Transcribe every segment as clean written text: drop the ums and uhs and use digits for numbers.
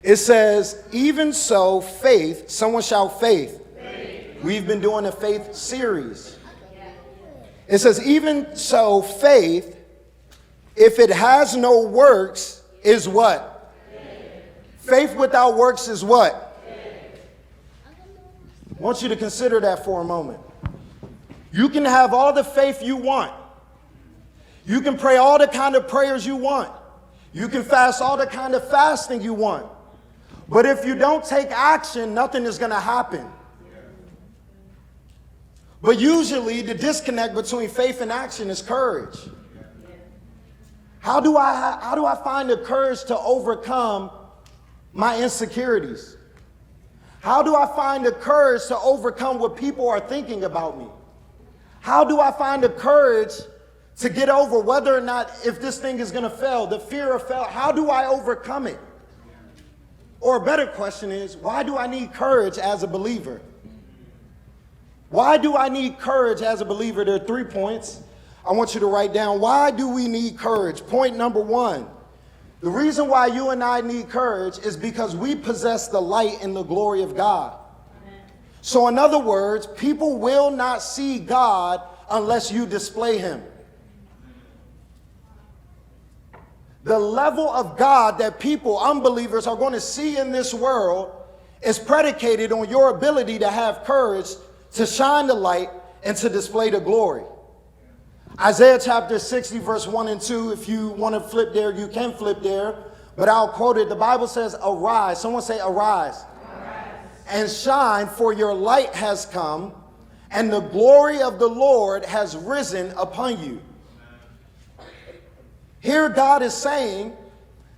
It says, even so, faith, someone shout faith. We've been doing a faith series. It says, even so, faith, if it has no works, is what? Faith without works is what? I want you to consider that for a moment. You can have all the faith you want. You can pray all the kind of prayers you want. You can fast all the kind of fasting you want. But if you don't take action, nothing is going to happen. But usually the disconnect between faith and action is courage. How do I find the courage to overcome my insecurities? How do I find the courage to overcome what people are thinking about me? How do I find the courage to get over whether or not if this thing is going to fail, the fear of fail? How do I overcome it? Or a better question is, why do I need courage as a believer? Why do I need courage as a believer? There are 3 points I want you to write down. Why do we need courage? Point number 1. The reason why you and I need courage is because we possess the light and the glory of God. So in other words, people will not see God unless you display him. The level of God that people, unbelievers, are going to see in this world is predicated on your ability to have courage to shine the light and to display the glory. Isaiah chapter 60, verse 1 and 2, if you want to flip there, you can flip there, but I'll quote it. The Bible says, arise. Someone say, arise. And shine, for your light has come, and the glory of the Lord has risen upon you. Here God is saying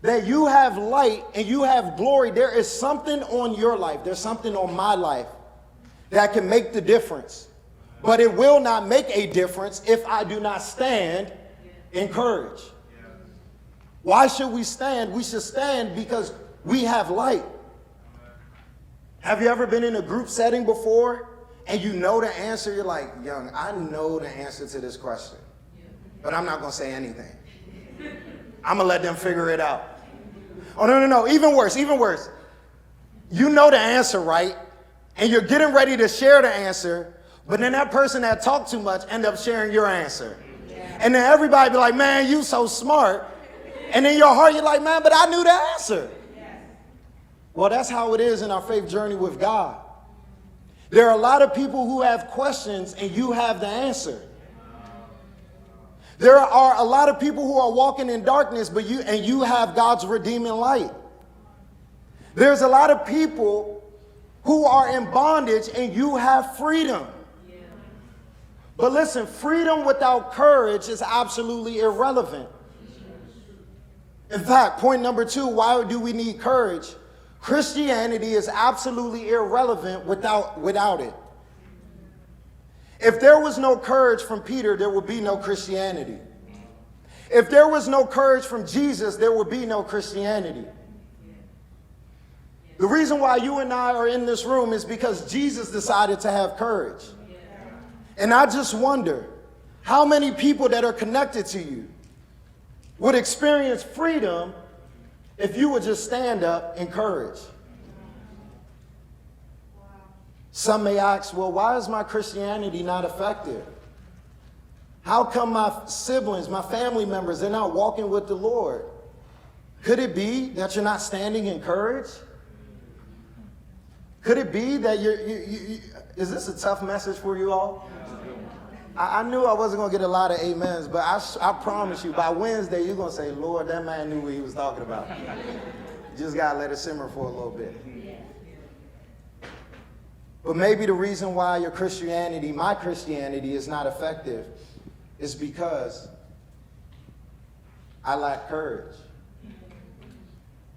that you have light and you have glory. There is something on your life. There's something on my life that can make the difference. But it will not make a difference if I do not stand in courage. Why should we stand? We should stand because we have light. Have you ever been in a group setting before and you know the answer? You're like, young, I know the answer to this question, but I'm not going to say anything. I'm going to let them figure it out. Oh, no. Even worse. You know the answer, right? And you're getting ready to share the answer, but then that person that talked too much end up sharing your answer. And then everybody be like, man, you so smart. And in your heart, you're like, man, but I knew the answer. Well, that's how it is in our faith journey with God. There are a lot of people who have questions and you have the answer. There are a lot of people who are walking in darkness, but you have God's redeeming light. There's a lot of people who are in bondage and you have freedom. But listen, freedom without courage is absolutely irrelevant. In fact, point number 2, why do we need courage? Christianity is absolutely irrelevant without it. If there was no courage from Peter, there would be no Christianity. If there was no courage from Jesus, there would be no Christianity. The reason why you and I are in this room is because Jesus decided to have courage. And I just wonder how many people that are connected to you would experience freedom if you would just stand up in courage. Some may ask, well, why is my Christianity not effective? How come my siblings, my family members, they're not walking with the Lord? Could it be that you're not standing in courage? Could it be that is this a tough message for you all? I knew I wasn't going to get a lot of amens, but I promise you, by Wednesday, you're going to say, Lord, that man knew what he was talking about. You just got to let it simmer for a little bit. But maybe the reason why your Christianity, my Christianity, is not effective is because I lack courage.